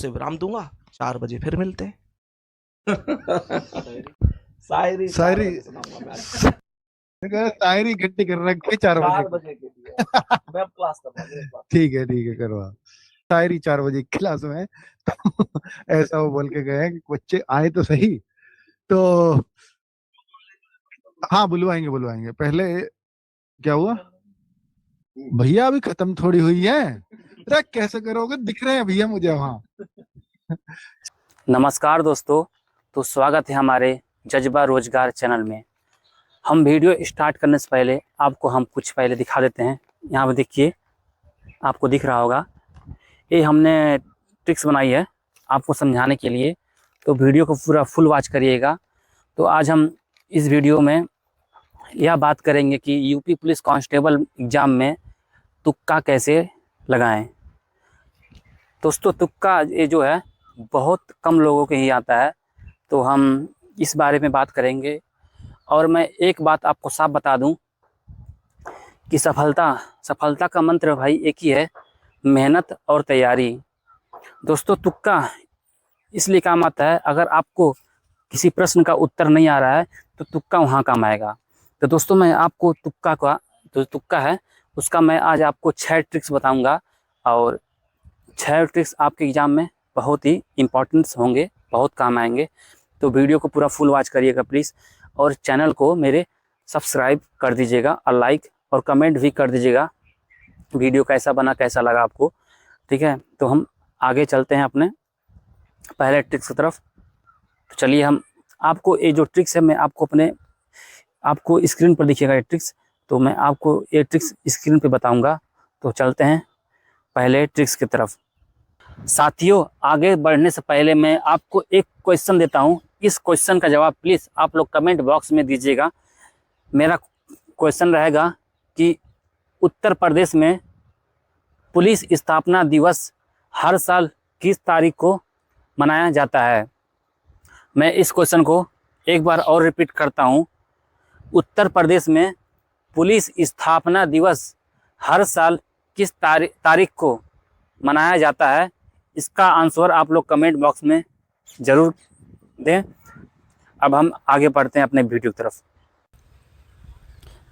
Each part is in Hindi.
से विराम दूंगा। 4 बजे फिर मिलते हैं। शायरी शायरी सुनाऊंगा मैं आज। शायरी इकट्ठी कर रखी 4 बजे 4 बजे के लिए मैं अब क्लास कर रहा हूँ। ठीक है करवा शायरी 4 बजे की क्लास में। तो ऐसा वो बोल के गए हैं कि बच्चे आए तो सही। तो हाँ बुलवाएंगे पहले। क्या हुआ भैया? अभी खत्म थोड़ी हुई है। अरे कैसे करोगे? दिख रहे हैं भैया मुझे वहां। नमस्कार दोस्तों, तो स्वागत है हमारे जज्बा रोजगार चैनल में। हम वीडियो स्टार्ट करने से पहले आपको हम कुछ पहले दिखा देते हैं। यहाँ पे देखिए, आपको दिख रहा होगा, ये हमने ट्रिक्स बनाई है आपको समझाने के लिए। तो वीडियो को पूरा फुल वॉच करिएगा। तो आज हम इस वीडियो में यह बात करेंगे कि यूपी पुलिस कांस्टेबल एग्ज़ाम में तुक्का कैसे लगाएं। दोस्तों, तुक्का ये जो है बहुत कम लोगों के ही आता है, तो हम इस बारे में बात करेंगे। और मैं एक बात आपको साफ बता दूं कि सफलता का मंत्र भाई एक ही है, मेहनत और तैयारी। दोस्तों, तुक्का इसलिए काम आता है, अगर आपको किसी प्रश्न का उत्तर नहीं आ रहा है तो तुक्का वहाँ काम आएगा। तो दोस्तों, मैं आपको तुक्का का जो तुक्का है उसका मैं आज आपको 6 ट्रिक्स बताऊंगा। और 6 ट्रिक्स आपके एग्ज़ाम में बहुत ही इम्पोर्टेंट होंगे, बहुत काम आएंगे। तो वीडियो को पूरा फुल वॉच करिएगा प्लीज़, और चैनल को मेरे सब्सक्राइब कर दीजिएगा और लाइक और कमेंट भी कर दीजिएगा वीडियो कैसा बना, कैसा लगा आपको। ठीक है, तो हम आगे चलते हैं अपने पहले ट्रिक्स की तरफ। तो चलिए, हम आपको ये जो ट्रिक्स है मैं आपको स्क्रीन पर दिखेगा ये ट्रिक्स, तो मैं आपको ये ट्रिक्स स्क्रीन पे बताऊंगा। तो चलते हैं पहले ट्रिक्स की तरफ। साथियों, आगे बढ़ने से पहले मैं आपको एक क्वेश्चन देता हूं। इस क्वेश्चन का जवाब प्लीज़ आप लोग कमेंट बॉक्स में दीजिएगा। मेरा क्वेश्चन रहेगा कि उत्तर प्रदेश में पुलिस स्थापना दिवस हर साल किस तारीख को मनाया जाता है। मैं इस क्वेश्चन को एक बार और रिपीट करता हूं। उत्तर प्रदेश में पुलिस स्थापना दिवस हर साल किस तारीख को मनाया जाता है। इसका आंसर आप लोग कमेंट बॉक्स में ज़रूर दें। अब हम आगे बढ़ते हैं अपने वीडियो की तरफ।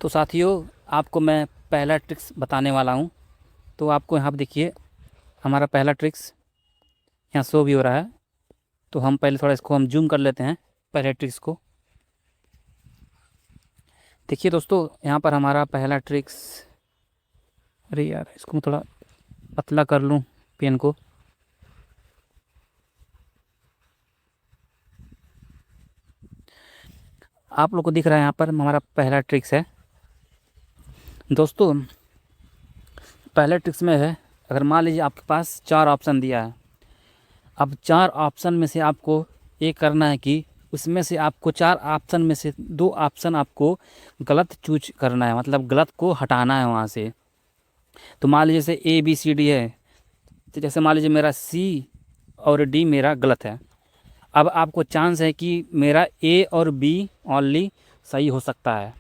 तो साथियों, आपको मैं पहला ट्रिक्स बताने वाला हूं। तो आपको यहाँ पर देखिए, हमारा पहला ट्रिक्स यहाँ शो भी हो रहा है। तो हम पहले थोड़ा इसको हम जूम कर लेते हैं पहले ट्रिक्स को। देखिए दोस्तों, यहाँ पर हमारा पहला ट्रिक्स, अरे यार इसको मैं थोड़ा पतला कर लूँ पेन को। आप लोग को दिख रहा है यहाँ पर हमारा पहला ट्रिक्स है। दोस्तों, पहले ट्रिक्स में है, अगर मान लीजिए आपके पास 4 ऑप्शन दिया है। अब 4 ऑप्शन में से आपको ये करना है कि उसमें से आपको 4 ऑप्शन में से 2 ऑप्शन आपको गलत चूज करना है, मतलब गलत को हटाना है वहाँ से। तो मान लीजिए जैसे ABCD है, तो जैसे मान लीजिए मेरा C और D मेरा गलत है। अब आपको चांस है कि मेरा A और B ओनली सही हो सकता है।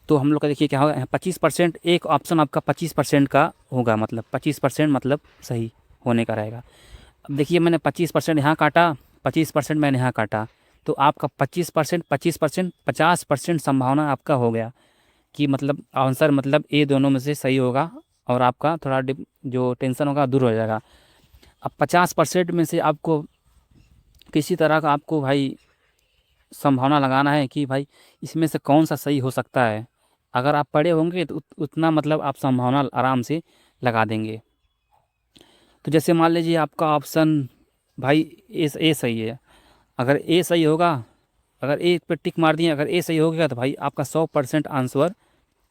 तो हम लोग का देखिए क्या होगा, 25%, एक ऑप्शन आपका 25% का होगा, मतलब 25% मतलब सही होने का रहेगा। अब देखिए, मैंने 25% यहाँ काटा, 25% मैंने यहाँ काटा, तो आपका 25%, 25%, 50% संभावना आपका हो गया कि मतलब आंसर मतलब ए दोनों में से सही होगा, और आपका थोड़ा जो टेंशन होगा दूर हो जाएगा। अब 50% में से आपको किसी तरह का आपको भाई संभावना लगाना है कि भाई इसमें से कौन सा सही हो सकता है। अगर आप पढ़े होंगे तो उतना मतलब आप संभावना आराम से लगा देंगे। तो जैसे मान लीजिए आपका ऑप्शन भाई ए सही है। अगर ए सही होगा, अगर ए पे टिक मार दिए, अगर ए सही हो गया तो भाई आपका 100% आंसर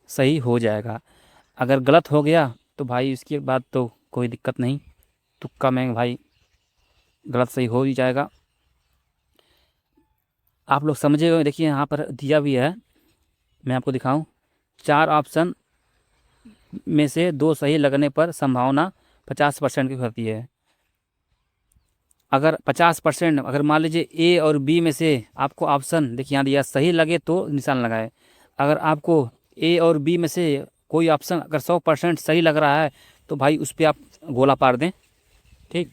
सही हो जाएगा। अगर गलत हो गया तो भाई इसके बाद तो कोई दिक्कत नहीं, तुक्का में भाई गलत सही हो ही जाएगा। आप लोग समझे हो? देखिए यहाँ पर दिया भी है, मैं आपको दिखाऊं। 4 ऑप्शन में से 2 सही लगने पर संभावना 50% की होती है। अगर 50%, अगर मान लीजिए ए और बी में से आपको ऑप्शन देखिए यहाँ दिया सही लगे तो निशान लगाए। अगर आपको ए और बी में से कोई ऑप्शन अगर 100% सही लग रहा है तो भाई उस पर आप गोला पार दें। ठीक,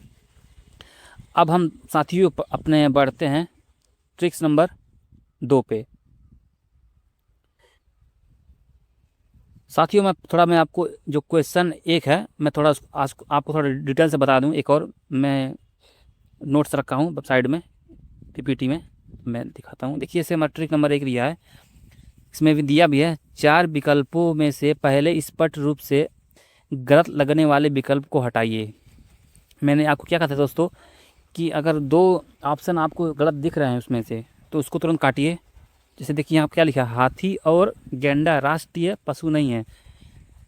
अब हम साथियों अपने बढ़ते हैं ट्रिक्स नंबर 2 पे। साथियों मैं आपको जो क्वेश्चन 1 है मैं थोड़ा आपको थोड़ा डिटेल से बता दूं। एक और मैं नोट्स रखा हूं साइड में पीपीटी में, मैं दिखाता हूं। देखिए, इसे हमारा ट्रिक नंबर 1 दिया है, इसमें भी दिया भी है 4 विकल्पों में से पहले स्पष्ट रूप से गलत लगने वाले विकल्प को हटाइए। मैंने आपको क्या कहा था दोस्तों कि अगर 2 ऑप्शन आपको गलत दिख रहे हैं उसमें से तो उसको तुरंत काटिए। जैसे देखिए यहाँ क्या लिखा है, हाथी और गैंडा राष्ट्रीय पशु नहीं है।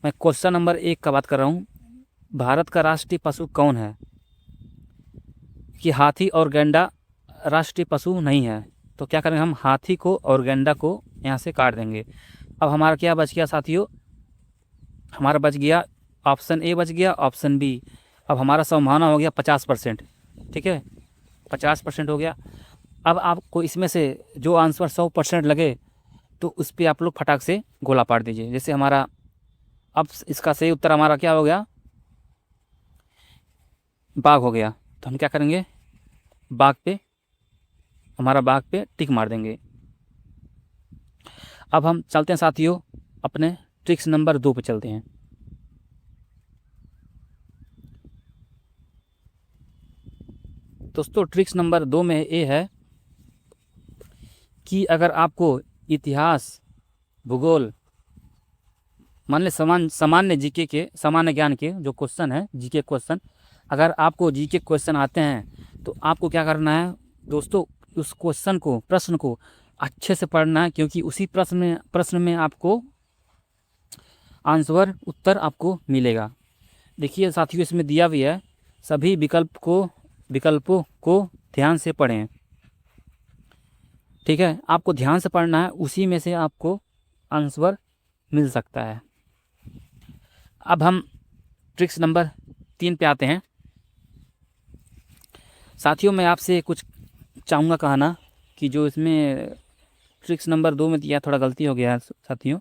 मैं क्वेश्चन नंबर 1 का बात कर रहा हूँ। भारत का राष्ट्रीय पशु कौन है? कि हाथी और गैंडा राष्ट्रीय पशु नहीं है। तो क्या करेंगे, हम हाथी को और गैंडा को यहाँ से काट देंगे। अब हमारा क्या बच गया साथियों, हमारा बच गया ऑप्शन ए बच गया, ऑप्शन बी। अब हमारा संभावना हो गया 50%। ठीक है, 50% हो गया। अब आपको इसमें से जो आंसर 100% लगे तो उस पर आप लोग फटाक से गोला पाट दीजिए। जैसे हमारा अब इसका सही उत्तर हमारा क्या हो गया, बाघ हो गया। तो हम क्या करेंगे, बाघ पे टिक मार देंगे। अब हम चलते हैं साथियों अपने ट्रिक्स नंबर 2 पे चलते हैं। दोस्तों ट्रिक्स नंबर 2 में ये है कि अगर आपको इतिहास, भूगोल, मान लें सामान्य जीके के, सामान्य ज्ञान के जो क्वेश्चन है, जीके क्वेश्चन, अगर आपको जीके क्वेश्चन आते हैं तो आपको क्या करना है दोस्तों, उस प्रश्न को अच्छे से पढ़ना है, क्योंकि उसी प्रश्न में आपको उत्तर आपको मिलेगा। देखिए साथियों, इसमें दिया भी है सभी विकल्पों को ध्यान से पढ़ें। ठीक है, आपको ध्यान से पढ़ना है, उसी में से आपको आंसर मिल सकता है। अब हम ट्रिक्स नंबर 3 पे आते हैं। साथियों मैं आपसे कुछ चाहूँगा कहना कि जो इसमें ट्रिक्स नंबर 2 में दिया, थोड़ा गलती हो गया है साथियों।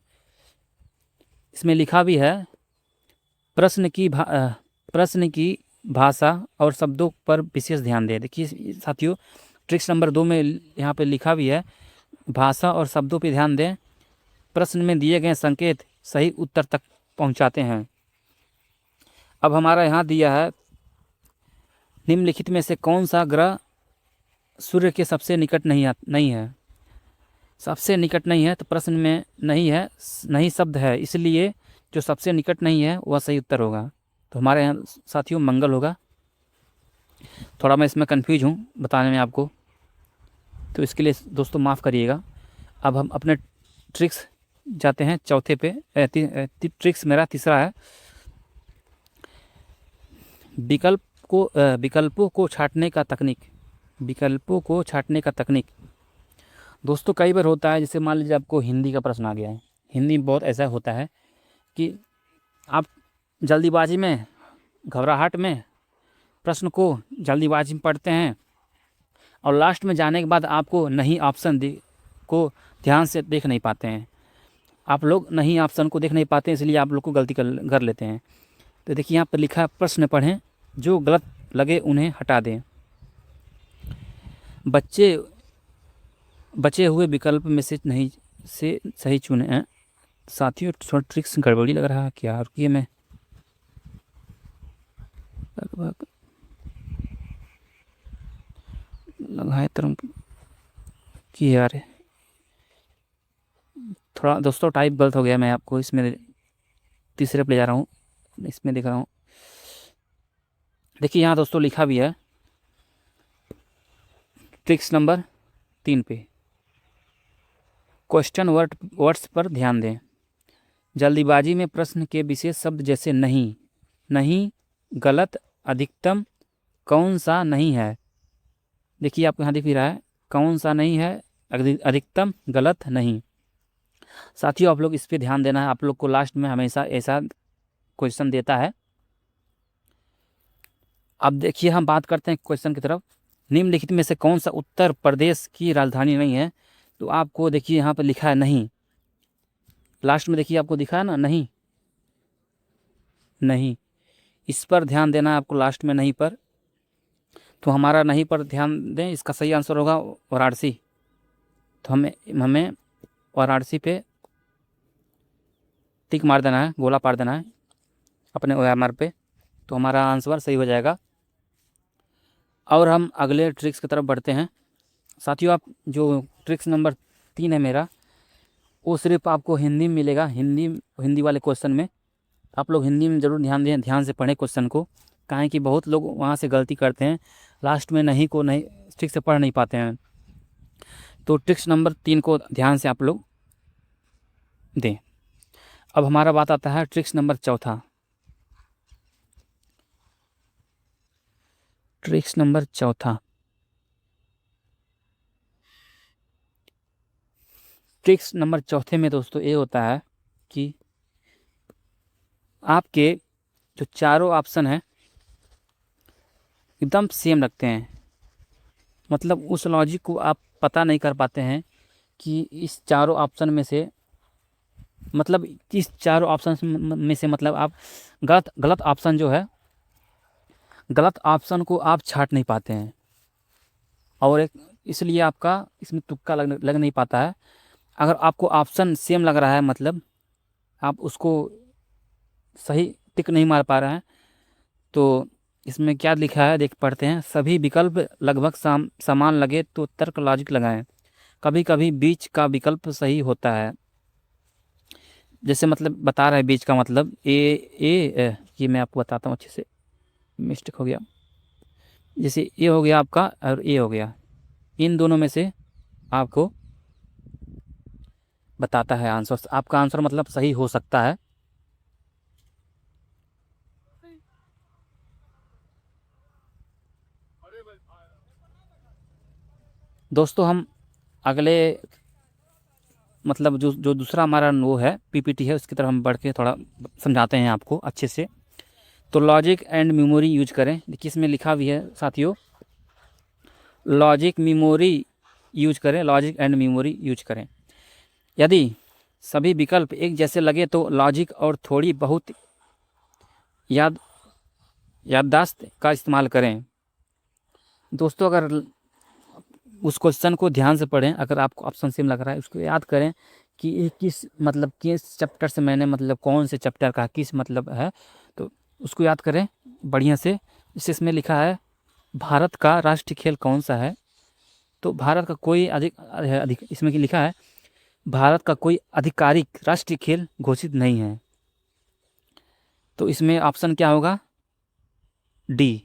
इसमें लिखा भी है प्रश्न की भाषा और शब्दों पर विशेष ध्यान दें। देखिए साथियों, ट्रिक्स नंबर 2 में यहाँ पे लिखा भी है भाषा और शब्दों पर ध्यान दें, प्रश्न में दिए गए संकेत सही उत्तर तक पहुँचाते हैं। अब हमारा यहाँ दिया है निम्नलिखित में से कौन सा ग्रह सूर्य के सबसे निकट नहीं है। सबसे निकट नहीं है तो प्रश्न में नहीं शब्द है, इसलिए जो सबसे निकट नहीं है वह सही उत्तर होगा। तो हमारे यहाँ साथियों मंगल होगा। थोड़ा मैं इसमें कंफ्यूज हूँ बताने में आपको, तो इसके लिए दोस्तों माफ़ करिएगा। अब हम अपने ट्रिक्स जाते हैं चौथे पे। ट्रिक्स मेरा तीसरा है विकल्पों को छांटने का तकनीक। दोस्तों कई बार होता है, जैसे मान लीजिए आपको हिंदी का प्रश्न आ गया है। हिंदी में बहुत ऐसा होता है कि आप जल्दीबाजी में, घबराहट में प्रश्न को जल्दीबाजी में पढ़ते हैं और लास्ट में जाने के बाद आपको नहीं ऑप्शन को ध्यान से देख नहीं पाते हैं। आप लोग नहीं ऑप्शन को देख नहीं पाते हैं, इसलिए आप लोग को गलती कर लेते हैं। तो देखिए यहाँ पर लिखा है प्रश्न पढ़ें, जो गलत लगे उन्हें हटा दें। बचे हुए विकल्प में से सही चुनें। साथियों थोड़ा ट्रिक्स गड़बड़ी लग रहा है क्या, रुकिए मैं लगभग लगाए तरम कि यार थोड़ा दोस्तों टाइप गलत हो गया। मैं आपको इसमें तीसरे पे ले जा रहा हूँ, इसमें दिख रहा हूँ। देखिए यहाँ दोस्तों लिखा भी है ट्रिक्स नंबर 3 पे क्वेश्चन वर्ड्स पर ध्यान दें। जल्दीबाजी में प्रश्न के विशेष शब्द जैसे नहीं, गलत, अधिकतम, कौन सा नहीं है। देखिए आपको यहाँ दिख भी रहा है कौन सा नहीं है, अधिकतम, गलत, नहीं। साथियों आप लोग इस पे ध्यान देना है, आप लोग को लास्ट में हमेशा ऐसा क्वेश्चन देता है। अब देखिए हम बात करते हैं क्वेश्चन की तरफ। निम्नलिखित में से कौन सा उत्तर प्रदेश की राजधानी नहीं है। तो आपको देखिए यहाँ पर लिखा है नहीं, लास्ट में देखिए आपको दिखा है ना नहीं, इस पर ध्यान देना है आपको लास्ट में नहीं पर। तो हमारा नहीं पर ध्यान दें, इसका सही आंसर होगा वाराणसी। तो हमें हमें वाराणसी पे टिक मार देना है, गोला पार देना है अपने OMR पे, तो हमारा आंसर सही हो जाएगा। और हम अगले ट्रिक्स की तरफ बढ़ते हैं साथियों। आप जो ट्रिक्स नंबर 3 है मेरा, वो सिर्फ आपको हिंदी में मिलेगा। हिंदी वाले क्वेश्चन में आप लोग हिंदी में ज़रूर ध्यान दें, ध्यान से पढ़ें क्वेश्चन को, काहे कि बहुत लोग वहाँ से गलती करते हैं, लास्ट में नहीं ठीक से पढ़ नहीं पाते हैं। तो ट्रिक्स नंबर 3 को ध्यान से आप लोग दें। अब हमारा बात आता है tricks number 4। Tricks number 4, tricks number 4 में दोस्तों ये होता है कि आपके जो चारों ऑप्शन हैं एकदम सेम रखते हैं। मतलब उस लॉजिक को आप पता नहीं कर पाते हैं कि इस चारों ऑप्शन में से, मतलब इस चारों ऑप्शन में से मतलब आप गलत ऑप्शन जो है, गलत ऑप्शन को आप छांट नहीं पाते हैं, और इसलिए आपका इसमें तुक्का लग नहीं पाता है। अगर आपको ऑप्शन सेम लग रहा है, मतलब आप उसको सही टिक नहीं मार पा रहे हैं, तो इसमें क्या लिखा है देख पढ़ते हैं। सभी विकल्प लगभग समान लगे तो तर्क लॉजिक लगाएं। कभी कभी बीच का विकल्प सही होता है। जैसे मतलब बता रहा है बीच का मतलब ये मैं आपको बताता हूँ अच्छे से, मिस्टेक हो गया। जैसे ये हो गया आपका और ये हो गया, इन दोनों में से आपको बताता है आंसर। आपका आंसर मतलब सही हो सकता है। दोस्तों हम अगले मतलब जो दूसरा हमारा वो है PPT है, उसकी तरफ हम बढ़ के थोड़ा समझाते हैं आपको अच्छे से। तो लॉजिक एंड मेमोरी यूज करें। देखिए इसमें लिखा भी है साथियों, लॉजिक मेमोरी यूज करें, लॉजिक एंड मेमोरी यूज करें। यदि सभी विकल्प एक जैसे लगे तो लॉजिक और थोड़ी बहुत याददाश्त का इस्तेमाल करें। दोस्तों अगर उस क्वेश्चन को ध्यान से पढ़ें, अगर आपको ऑप्शन सेम लग रहा है उसको याद करें कि ये किस चैप्टर से मैंने मतलब कौन से चैप्टर का किस मतलब है, तो उसको याद करें बढ़िया से। जैसे इसमें लिखा है भारत का राष्ट्रीय खेल कौन सा है, तो भारत का कोई अधिक इसमें लिखा है भारत का कोई आधिकारिक राष्ट्रीय खेल घोषित नहीं है, तो इसमें ऑप्शन क्या होगा, डी।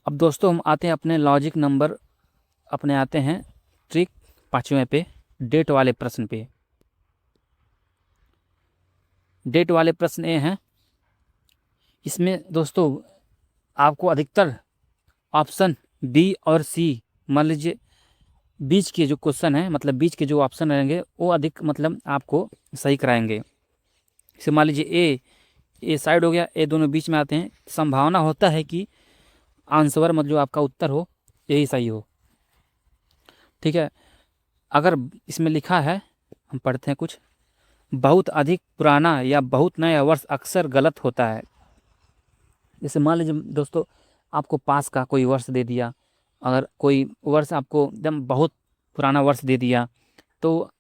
अब दोस्तों हम आते हैं अपने लॉजिक नंबर, अपने आते हैं ट्रिक 5वें पे, डेट वाले प्रश्न पे। डेट वाले प्रश्न ये हैं, इसमें दोस्तों आपको अधिकतर ऑप्शन बी और सी, मान लीजिए बीच के जो क्वेश्चन है, मतलब बीच के जो ऑप्शन रहेंगे वो अधिक मतलब आपको सही कराएंगे। जैसे मान लीजिए ए साइड हो गया, ए दोनों बीच में आते हैं, संभावना होता है कि आंसर मतलब जो आपका उत्तर हो यही सही हो। ठीक है, अगर इसमें लिखा है, हम पढ़ते हैं कुछ, बहुत अधिक पुराना या बहुत नया वर्ष अक्सर गलत होता है। जैसे मान लीजिए दोस्तों आपको पास का कोई वर्ष दे दिया, अगर कोई वर्ष आपको एकदम बहुत पुराना वर्ष दे दिया तो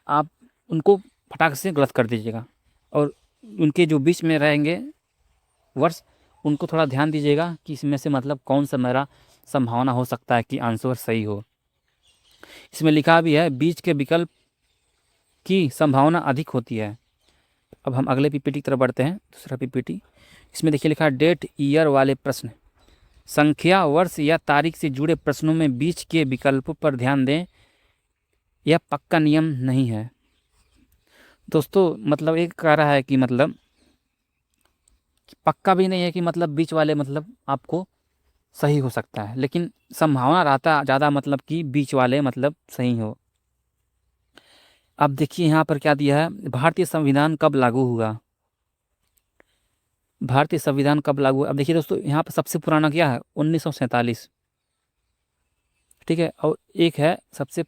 आप उनको फटाक से गलत कर दीजिएगा, और उनके जो बीच में रहेंगे वर्ष उनको थोड़ा ध्यान दीजिएगा कि इसमें से मतलब कौन सा मेरा संभावना हो सकता है कि आंसर सही हो। इसमें लिखा भी है बीच के विकल्प की संभावना अधिक होती है। अब हम अगले PPT की तरफ बढ़ते हैं, दूसरा PPT। इसमें देखिए लिखा है डेट ईयर वाले प्रश्न। संख्या, वर्ष या तारीख से जुड़े प्रश्नों में बीच के विकल्पों पर ध्यान दें, यह पक्का नियम नहीं है। दोस्तों मतलब एक कह रहा है कि मतलब पक्का भी नहीं है कि मतलब बीच वाले मतलब आपको सही हो सकता है, लेकिन संभावना रहता ज़्यादा मतलब कि बीच वाले मतलब सही हो। अब देखिए यहाँ पर क्या दिया है, भारतीय संविधान कब लागू हुआ। भारतीय संविधान कब लागू हुआ, अब देखिए दोस्तों यहाँ पर सबसे पुराना क्या है, 1947। ठीक है, और एक है सबसे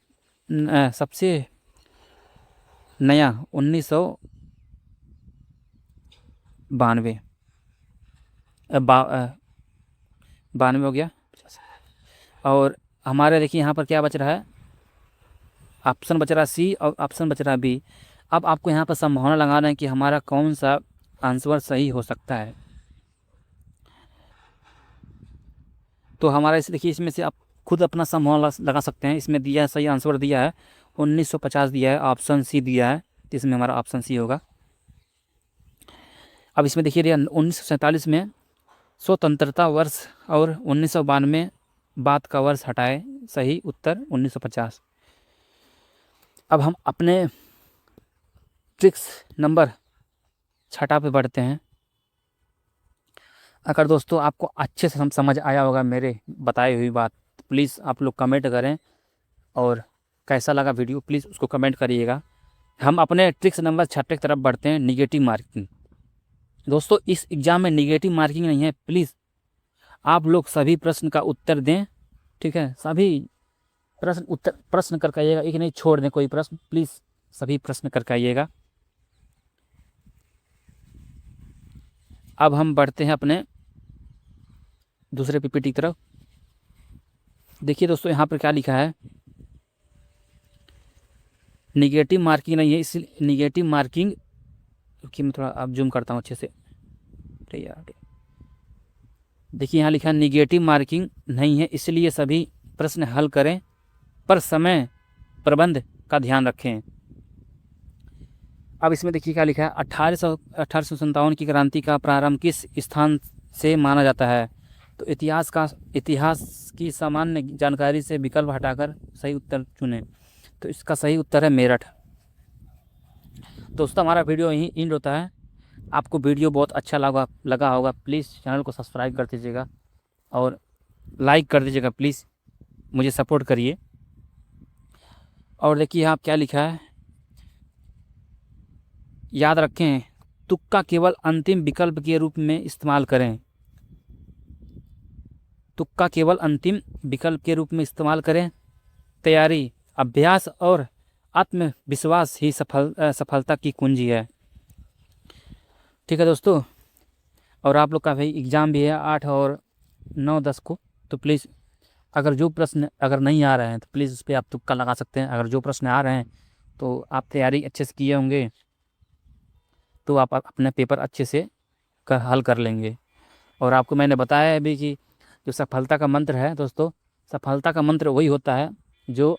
नया 1992। 92 हो गया। और हमारे देखिए यहाँ पर क्या बच रहा है, ऑप्शन बच रहा सी और ऑप्शन बच रहा बी। अब आपको यहाँ पर संभावना लगाना है कि हमारा कौन सा आंसर सही हो सकता है। तो हमारा इस देखिए इसमें से आप खुद अपना संभावना लगा सकते हैं। इसमें दिया है, सही आंसर दिया है 1950 दिया है, ऑप्शन सी दिया है, तो इसमें हमारा ऑप्शन सी होगा। अब इसमें देखिए 1947 में स्वतंत्रता वर्ष और 1992 बाद का वर्ष हटाए, सही उत्तर 1950। अब हम अपने ट्रिक्स नंबर 6 पे बढ़ते हैं। अगर दोस्तों आपको अच्छे से समझ आया होगा मेरे बताई हुई बात, प्लीज़ आप लोग कमेंट करें, और कैसा लगा वीडियो प्लीज़ उसको कमेंट करिएगा। हम अपने ट्रिक्स नंबर 6 की तरफ बढ़ते हैं, निगेटिव मार्किंग। दोस्तों इस एग्ज़ाम में निगेटिव मार्किंग नहीं है, प्लीज़ आप लोग सभी प्रश्न का उत्तर दें, ठीक है। सभी प्रश्न करके आइएगा, एक नहीं छोड़ दें कोई प्रश्न, प्लीज़ सभी प्रश्न करके आइएगा। अब हम बढ़ते हैं अपने दूसरे पीपीटी की तरफ। देखिए दोस्तों यहाँ पर क्या लिखा है, निगेटिव मार्किंग नहीं है, इसलिए निगेटिव मार्किंग, क्योंकि मैं थोड़ा अब जूम करता हूँ अच्छे से, देखिए यहाँ लिखा है निगेटिव मार्किंग नहीं है, इसलिए सभी प्रश्न हल करें पर समय प्रबंध का ध्यान रखें। अब इसमें देखिए क्या लिखा है, 1857 की क्रांति का प्रारंभ किस स्थान से माना जाता है। तो इतिहास की सामान्य जानकारी से विकल्प हटाकर सही उत्तर चुनें। तो इसका सही उत्तर है मेरठ। दोस्तों हमारा वीडियो यहीं एंड होता है। आपको वीडियो बहुत अच्छा लगा होगा, प्लीज़ चैनल को सब्सक्राइब कर दीजिएगा और लाइक कर दीजिएगा, प्लीज़ मुझे सपोर्ट करिए। और देखिए यहाँ क्या लिखा है, याद रखें तुक्का केवल अंतिम विकल्प के रूप में इस्तेमाल करें। तुक्का केवल अंतिम विकल्प के रूप में इस्तेमाल करें। तैयारी, अभ्यास और आत्मविश्वास ही सफलता की कुंजी है। ठीक है दोस्तों, और आप लोग का भाई एग्ज़ाम भी है 8 और 9, 10 को, तो प्लीज़ अगर जो प्रश्न अगर नहीं आ रहे हैं तो प्लीज़ उस पर आप तुक्का लगा सकते हैं। अगर जो प्रश्न आ रहे हैं तो आप तैयारी अच्छे से किए होंगे तो आप अपना पेपर अच्छे से हल कर लेंगे। और आपको मैंने बताया है भी कि जो सफलता का मंत्र है दोस्तों, सफलता का मंत्र वही होता है जो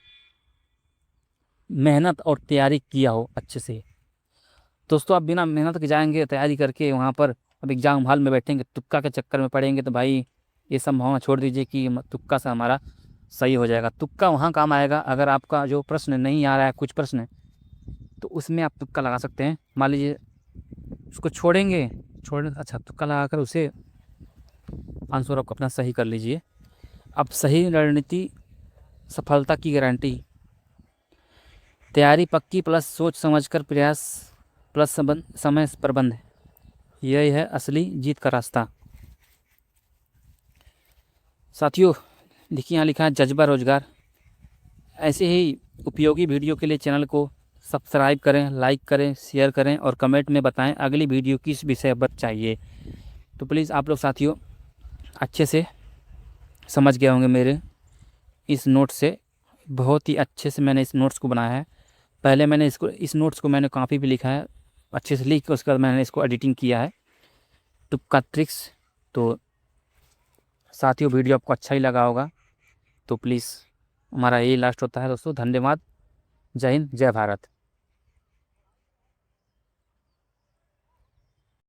मेहनत और तैयारी किया हो अच्छे से। दोस्तों आप बिना मेहनत के जाएंगे तैयारी करके वहाँ पर, अब एग्ज़ाम हॉल में बैठेंगे तुक्का के चक्कर में पड़ेंगे, तो भाई ये संभावना छोड़ दीजिए कि तुक्का से हमारा सही हो जाएगा। तुक्का वहाँ काम आएगा अगर आपका जो प्रश्न नहीं आ रहा है, कुछ प्रश्न, तो उसमें आप तुक्का लगा सकते हैं। मान लीजिए उसको अच्छा तुक्का लगा कर उसे आंसर आप अपना सही कर लीजिए। अब सही रणनीति सफलता की गारंटी, तैयारी पक्की प्लस सोच समझकर प्रयास प्लस समय प्रबंध, यही है असली जीत का रास्ता। साथियों देखिए यहाँ लिखा है जज्बा रोजगार। ऐसे ही उपयोगी वीडियो के लिए चैनल को सब्सक्राइब करें, लाइक करें, शेयर करें और कमेंट में बताएं अगली वीडियो किस विषय पर चाहिए। तो प्लीज़ आप लोग साथियों अच्छे से समझ गए होंगे मेरे इस नोट से, बहुत ही अच्छे से मैंने इस नोट्स को बनाया है। पहले मैंने इस नोट्स को मैंने कॉपी पे लिखा है, अच्छे से लिख के उसके बाद मैंने इसको एडिटिंग किया है, तुक्का ट्रिक्स। तो साथियों वीडियो आपको अच्छा ही लगा होगा, तो प्लीज़ हमारा यही लास्ट होता है दोस्तों। धन्यवाद, जय हिंद, जय भारत।